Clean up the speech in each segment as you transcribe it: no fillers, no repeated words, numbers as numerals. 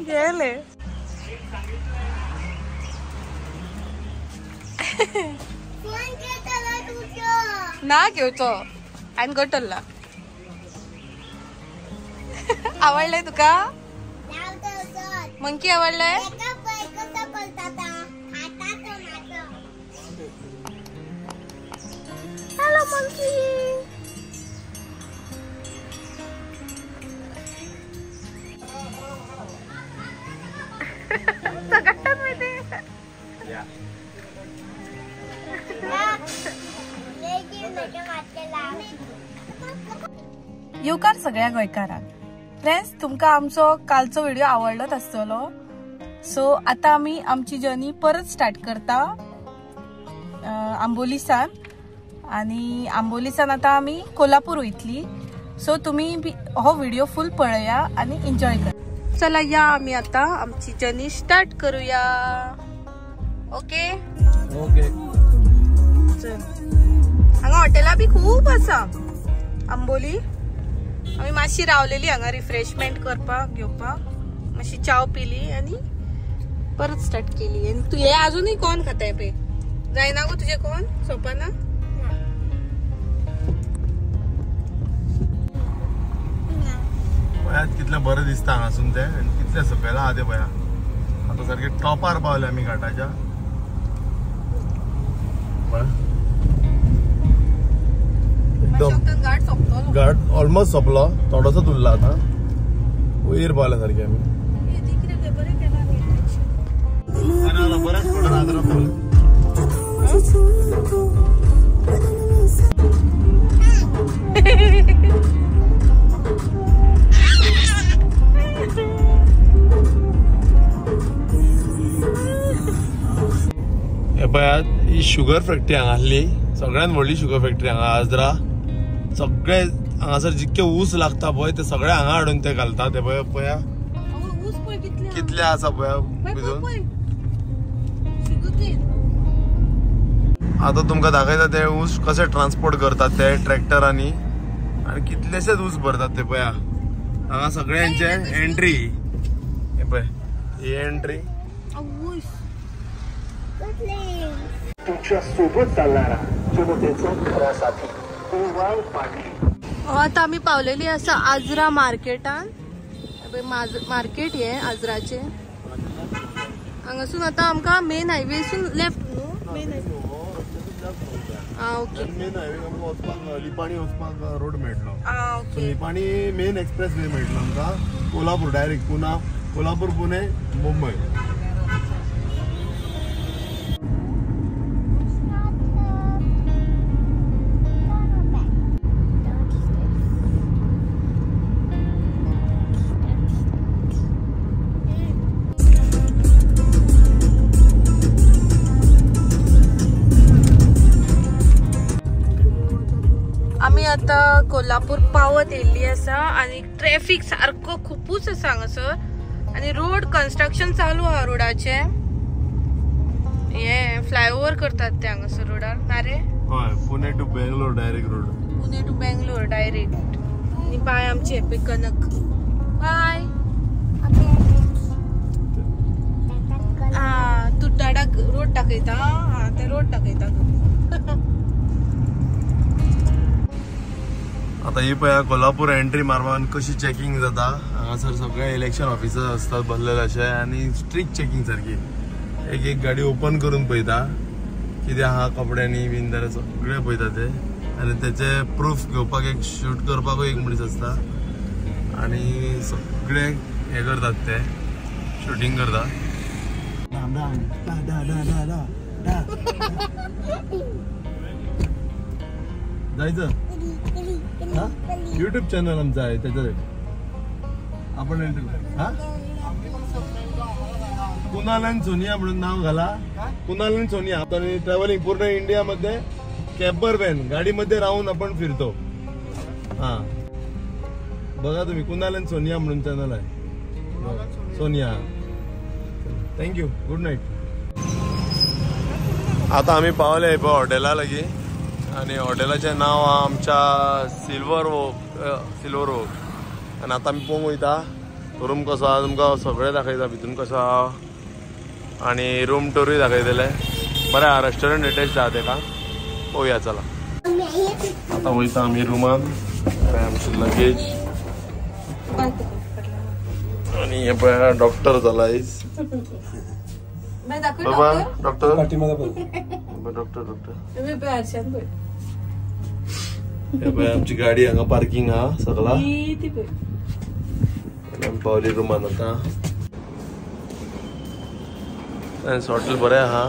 गेले ना घेवचो आणि गटलला आवडलंय तुका मंकी आवडलंय हॅलो मंकी सगळ्यात माहिती येवकार सगळ्या गोंयकारांक फ्रेंड्स तुमकां आमचो कालचो व्हिडिओ आवडलोच आसतलो सो आता आमी आमची जर्नी परत स्टार्ट करता आंबोलीसान आणि आंबोलीसान आता आमी कोल्हापूर वयतली सो तुम्ही हो व्हिडिओ फुल पळया आणि एन्जॉय करा चला या आम्ही आता आमची जर्नी स्टार्ट करूया ओके ओके हांगा हॉटेला बी खूप आसा आंबोली आम्ही मातशी रावलेली हांगा रिफ्रेशमेंट करपाक घेवपाक मातशी चाव पिली आणि परत स्टार्ट केली आणि तू हे अजूनही कोण खाताय पे जायना गो तुझे कोण सोपाना कितलें बरें दिसता हांगासून ते आनी कितले सकयल आहा ते पळया आता सारखे टॉपार पावले आमी घाटाच्या एकदम घाट ऑलमोस्ट सोंपलो थोडोसोच उरला आता वयर पावले सारखे आमी बरेच फोटो आदरा ही शुगर फॅक्टरी हांगा आसली सगळ्यात व्हडली शुगर फॅक्टरी हांगा आजरा सगळे हांगासर जितके ऊस लागता पळय ते सगळे हांगा हाडून ते घालता ते पळया कितले आसा पळया भितून आता तुमकां दाखयता ते ऊस कसे ट्रान्सपोर्ट करतात ते ट्रॅक्टरांनी आणि कितलेशेच ऊस भरतात ते पळया हांगा सगळ्यांचे एंट्री हे पळय ही एंट्री तुमच्या सोबत चालणारा जनतेचा खरा साथी आता आम्ही पावलेली असा आजरा मार्केटान मार्केट हे आजराचे हांगासून आता आमकां मेन हायवेसून लेफ्ट न्हू मेन ओके मेन हायवे वचपाक लिपाणी वचपाक रोड मेळटलो ओके लिपाणी मेन एक्सप्रेस वे मेळटलो आमकां कोल्हापूर डायरेक्ट पुना कोल्हापूर पुणे मुंबई आता कोल्हापूर पावत येयल्ली आसा आणि ट्रॅफिक सारको खूपच आसा हांगासर आणि रोड कन्स्ट्रक्शन चालू आहा रोडाचे हे फ्लायओव्हर करतात ते हांगासर रोडार ना रे होय Pune to Bangalore direct road Pune to Bangalore direct आणि बाय आमची हेपी कनक बाय तू टाडा रोड टाकयता हा ते रोड टाकयता आता ही पळया कोल्हापूर एंट्री मारवान कशी चेकिंग जाता हांगासर सगळे इलेक्शन ऑफिसर असतात बसलेले अशे आणि स्ट्रिक्ट चेकिंग सारखी एक एक गाडी ओपन करून पळयता कितें आहा कपड्यांनी बीन जाल्यार सगळे पळयता ते आणि त्याचे प्रूफ घेवपाक एक शूट करपाक एक मनीस असता आणि सगळे हे करतात ते शूटिंग करतात जायचं युट्यूब चॅनल आमचा आहे त्याच्यासाठी आपण हा कुणाल आणि सोनिया म्हणून नाव घाला कुणाल आणि सोनिया आपण ट्रॅव्हलिंग पूर्ण इंडिया मध्ये कॅम्पर व्हॅन गाडीमध्ये राहून आपण फिरतो हा बघा तुम्ही कुणाल आणि सोनिया म्हणून चॅनल आहे सोनिया थँक्यू गुड नाईट आता आम्ही पावले हॉटेला लगी आणि हॉटेलाचें नाव आमच्या सिल्वर ओक आणि आता आमी पळोवंक वयता रूम कसो आहा तुमकां सगळें दाखयता भितून कसो आहा आणि रूम टूरूय दाखयतले बरें आहा रेस्टॉरंट अटॅच आहा तेका पळोवया चला आता वयता आमी रूमान आमचे लगेज आणि हे पळया डॉक्टर जाला आयज बाबा डॉक्टर आमची गाडी हांगा पार्किंग हा सगळा पावली रूमान आता हॉटेल बरें आहा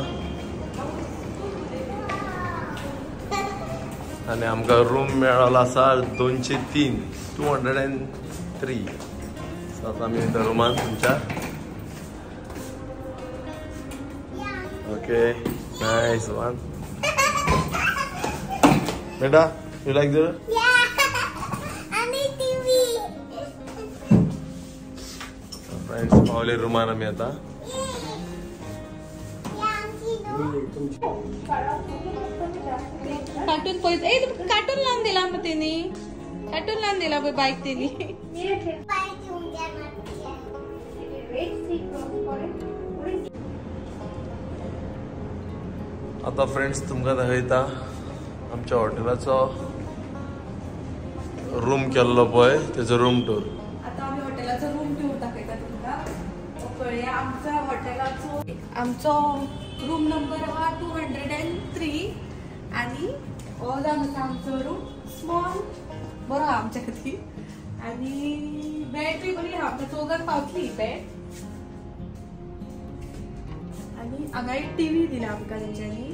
आणि आमकां रूम मेळ्ळो आसा 203 आता आमी त्या रूमान तुमच्या ओके नाइस वन बेटा यू लाइक दिस फ्रेंड्स पावले रूमान आमी आता कार्टून लावून दिला मग त्यांनी कार्टून लावून दिला बाईक त्यांनी आता फ्रेंड्स तुमकां दाखयता आमच्या हॉटेलाचो रूम केल्लो पळय तेजो रूम टूर आता आम्ही हॉटेलाचो रूम टूर दाखयता तुमकां पळया आमच्या हॉटेलाचो आमचो रूम नंबर हा 203 आणि हो जावन आसा आमचो रूम स्मॉल बरो आहा आमच्या खातीर आणि बेड बी बरी आहा आमच्या चौगांक पावतली बेड आणि हांगा एक टीव्ही दिला आमकां तेंच्यांनी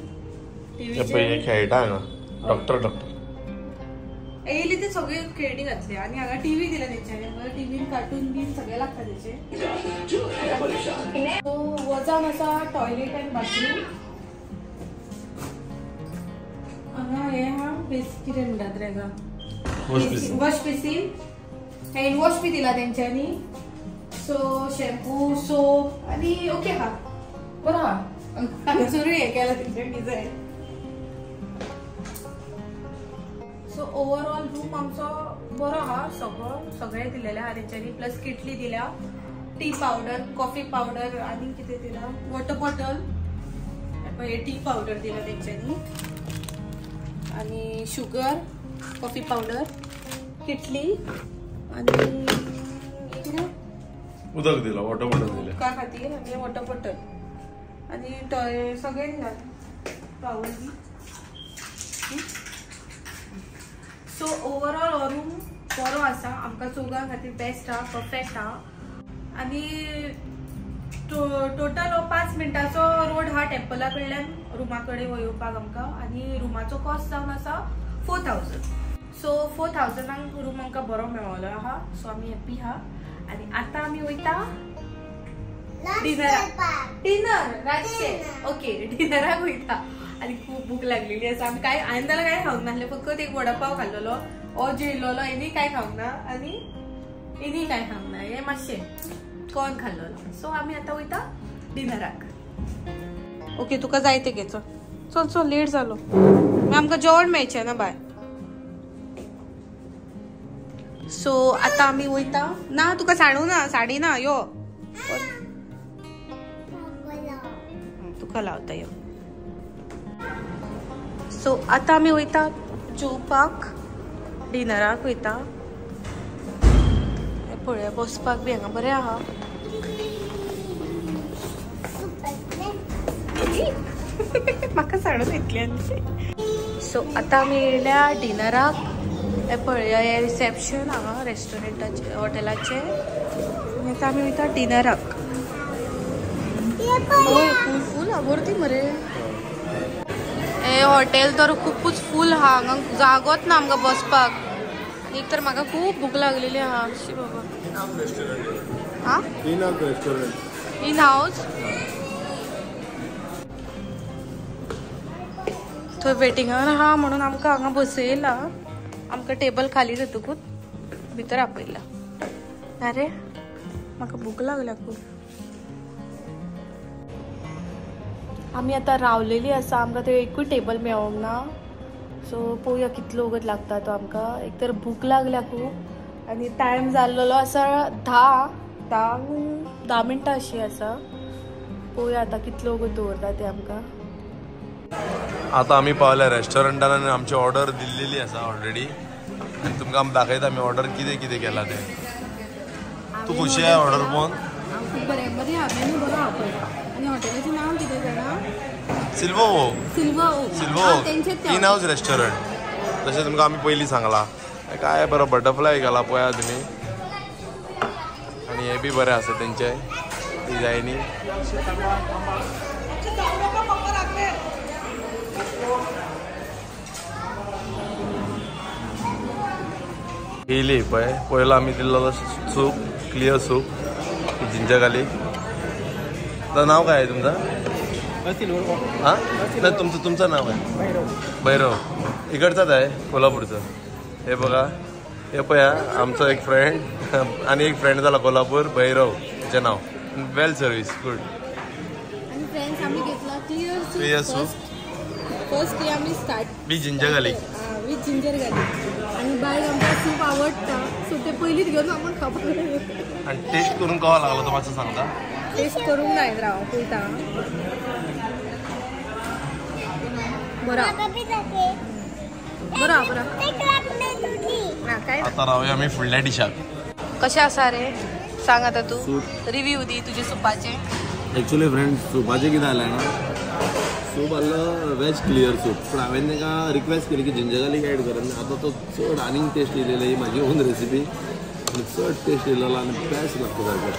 टीव्ही खेळटा हांगा डॉक्टर येयली ते सगळे खेळणी घातले आणि हांगा टीव्ही दिला तेंच्यांनी हांगा टीव्हीन कार्टून बीन सगळे लागता तेचे हो जावन आसा टॉयलेट एंड बाथरूम हांगा हे हा कितें म्हणटात रे हांगा वॉश बेसिन हँड वॉश बी दिला तेंच्यांनी सो शॅम्पू सोप आणि ओके हा बरो हा हांगासरूय हे केला तेंच्यानी डिझायन सो ओवरऑल रूम आमचो बरो आहा सगळे दिलेले आहा तेंच्यांनी प्लस किटली दिल्या टी पावडर कॉफी पावडर आणि कितें दिला वॉटर बॉटल टी पावडर दिला तेंच्यांनी आणि शुगर कॉफी पावडर किटली आणि उदक दिला वॉटर बॉटल दिला उदका खातीर आनी वॉटर बॉटल आणि सगळे दिला पावल बी सो ओवरऑल हो रूम बरो आसा आमकां चौगां खातीर बेस्ट आहा परफेक्ट आहा आणि टोटल 5 मिनटाचो रोड हा टेम्पला कडल्यान रुमा कडेन येवपाक आमकां आणि रुमाचो कॉस्ट जावन आसा 4000 सो 4000 रूम आमकां बरो मेळ्ळो आहा सो आमी हॅप्पी आहा आणि आता आमी वयता डिनर रातचे ओके डिनराक वयता आणि खूप भूक लागलेली आसा आमी काय हांवें जाल्यार काय खावंक नासलें फकत एक वडापाव खाल्लो हो जेयलोलो हेनी काय खावंक ना आणि हेनी काय खावंक ना हे मातशें कॉर्न खाल्लो सो आमी आतां वयता डिनराक ओके तुका जाय ते घे चल चल लेट जालो आमकां जेवण मेळचें ना बाय सो आता आमी वयता ना तुका साडू ना साडी ना यो तुका लावता यो सो आता आमी वयता जेवपाक डिनराक वयता पळया बसपाक बी हांगा बरें आहा म्हाका साडून येतली आनी सो आता आमी येयल्या डिनराक हे पळया हे रिसेप्शन हांगा रेस्टॉरंटाचे हॉटेलाचे आता आमी वयता डिनराक फूल फूल आवडती मरे हे हॉटेल तर खूपच फूल हा हांगा जागोच ना आमकां बसपाक एक तर म्हाका खूब भूक लागलेली आहा शी बाबा हा इन हाऊस थंय वेटिंगार आहा म्हणून आमकां हांगा बसयला आमकां टेबल खाली जातकूच भितर आपयला अरे म्हाका भूक लागल्या खूब आमी आतां रावलेली आसा आमकां थंय एकूय टेबल मेळोंक ना सो पळोवया कितलो वगत लागता तो आमकां. एक तर भूक लागल्या खूब आनी टायम जाल्लो आसा 10 मिनटां अशी आसा. पळोवया आतां कितलो वगत दवरता ते आमकां. आता आमी पावल्या रेस्टॉरंटान आनी आमची ऑर्डर दिल्लेली आसा ऑलरेडी आनी तुमकां आमी दाखयता आमी ऑर्डर कितें कितें केला तें. तूं खुशी आहे ऑर्डर पळोवन? बरें बरें हांवें बरो आपयता. आनी हॉटेलाचें नांव कितें जाणा? सिल्वो इन हाऊस रेस्टॉरंट. तशें तुमकां आमी पयलीं सांगलां. काय बरो बटरफ्लाय घाला पळया तुमी. आनी हे बी बरें आसा तेंचे डिजायनी. येयली पळय. पयलो आमी दिल्लो soup, clear soup, ginger garlic. तुमचं नाव काय आहे तुमचं? हां नाही तुमचं नाव आहे? भैरव. इकडचाच आहे कोल्हापूरचं. हे बघा हे पया आमचा एक फ्रेंड आणि एक फ्रेंड झाला कोल्हापूर, भैरव त्याचे नाव. Well service good. आणि फ्रेंड्स आम्ही घेतला क्लियर सूप. फर्स्ट आम्ही start with ginger garlic. With ginger garlic. आणि बाय आमकां सूप आवडटा सो ते पयलींच घेवन आमकां खावपाक. आणि टेस्ट करून कवा लागलो तो मातसो सांगता? टेस्ट करूंक जाय राव पळयता. बरा बरा बरा. आता रावया आमी फुडल्या डिशाक. कशें आसा रे सांग आता तू. रिव्ह्यू दी तुझे सुपाचे. एक्चुअली फ्रेंड्स सुपाचें कितें जालें ना, सूप आहलो वेज क्लियर सूप. पूण हांवें ताका रिक्वेस्ट केली की जिंजर गार्लिक एड कर. आतां तो चड आनीक टेस्ट येयलेलो. ही म्हाजी ओन रेसिपी आनी चड टेस्ट येयलेलो आनी बेस्ट लागता सारको.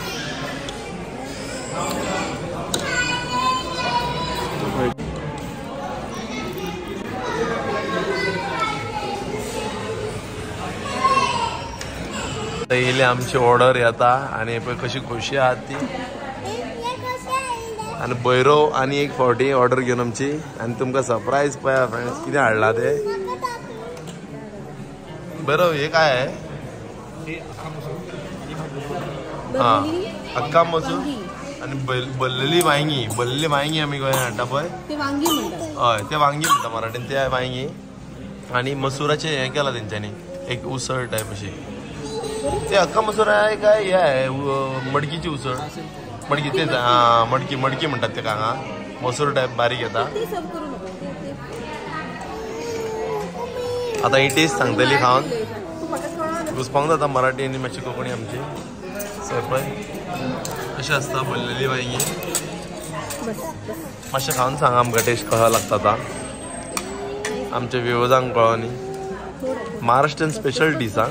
येयली आमची ऑर्डर येता आनी पळय कशी खुशी आहात ती. आनी भैरव आनी एक फावटी ऑर्डर घेवन आमची. आनी तुमकां सरप्रायज पळया फ्रेंड्स कितें हाडला ते. भैरव हे काय आहे? हां अख्खा मसूर आनी भरलेली वांयगी आमी गोंयांत हाडटा पळय हय ते वांगी म्हणटा मराठीन. ते वांयगी आनी मसुराचे हें केलां तेंच्यांनी एक उसळ टायप अशी. ते अख्खा मसूर आहे काय हे आहे मडकीची उसळ. मडकी तेच हां मडकी म्हणटात तेका हांगा. मसूर टायप बारीक येता. आता ही टेस्ट सांगतली खावन घुसपावंक जाता मराठी आनी मातशी कोंकणी आमची. सर पळय अशें आसता भरलेली वांयगी. मातशें खावन सांगा आमकां टेस्ट कसो लागता ता. आमच्या व्ह्युअर्सांक कळो न्ही. महाराष्ट्रीयन स्पेशल डीश आं.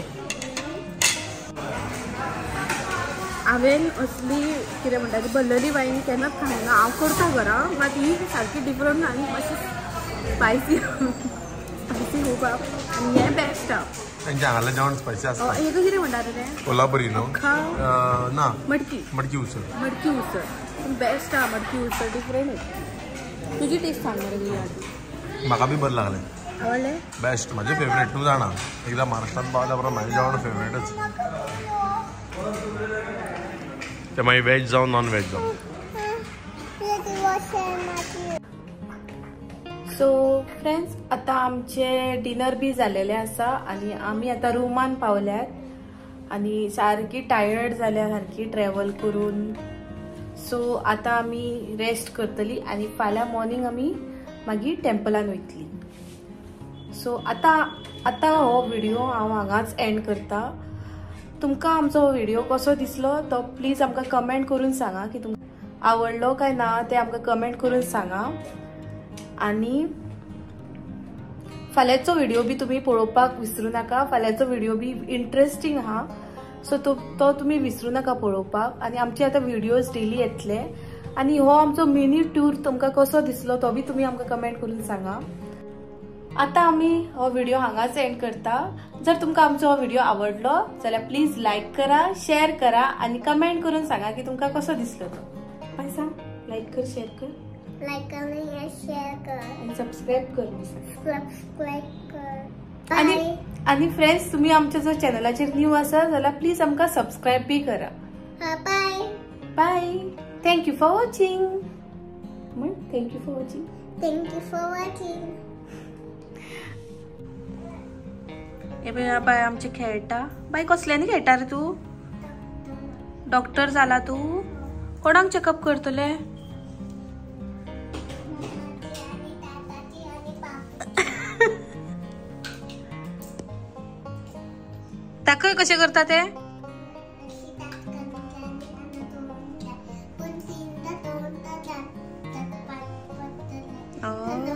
हांवें असली कितें म्हणटा ती भरलेली वांयगी केन्नाच खायना. हांव करता घरा मात ही सारकी डिफरंट आनी मातशी स्पायसी खूब आनी हें बेस्ट आहा. तेंच्या हांगालें जेवण स्पायसी आसता. हें कितें म्हणटा तें कोल्हापुरी न्हू? ना मडकी उसळ बेस्ट आहा. मडकी उसळ डिफरंट. तुजी टेस्ट सांग मरे तुजी. म्हाका बी बरें लागलें. आवडलें? बेस्ट म्हाजें फेवरेट. तूं जाणा एकदां महाराष्ट्रांत पावल्या बरोबर म्हाजें जेवण फेवरेटच. ते मागीर वेज जावं नॉन वेज जावं. सो फ्रेंड्स आता आमचे डिनर बी जालेले आसा आनी आमी आतां रुमान पावल्यात आनी सारकी टायर्ड जाल्या सारकी ट्रॅव्हल करून. सो आतां आमी रेस्ट करतली आनी फाल्यां मॉर्निंग आमी मागीर टेम्पलान वयतली. सो आतां हो व्हिडिओ हांव हांगाच एंड करता. तुमकां आमचो हो व्हिडिओ कसो दिसलो तो प्लीज आमकां कमेंट करून सांगा की तुमकां आवडलो काय ना ते आमकां कमेंट करून सांगा. आनी फाल्यांचो व्हिडिओ बी तुमी पळोवपाक विसरू नाका. फाल्यांचो व्हिडिओ बी इंट्रस्टींग आहा सो तो तुमी विसरू नाका पळोवपाक. आनी आमचे आतां व्हिडिओज डेली येतले. आनी हो आमचो मिनी टूर तुमकां कसो दिसलो तो बी तुमी आमकां कमेंट करून सांगा. आतां आमी हो व्हिडिओ हांगाच एंड करता. जर तुमकां आमचो हो व्हिडिओ आवडलो जाल्यार प्लीज लायक करा, शेअर करा आनी कमेंट करून सांगा की तुमकां कसो दिसलो तो. काय सांग? लायक कर, शेअर कर, लाइक कर, शेअर कर आणि सबस्क्राइब कर. सबस्क्राइब कर. आणि फ्रेंड्स तुम्ही आमच्या जर चॅनलाचेर न्यू आसा जाल्यार प्लीज आमकां सबस्क्राइब बी करा. Bye bye. Thank you for watching. Thank you for watching. Thank you for watching. हे बाय आमचे खेळटा. बाय कसल्यानी खेळटा रे तू? डॉक्टर जाला तू? कोणाक चेकअप करतले? ताकय कशे करता ते? Oh.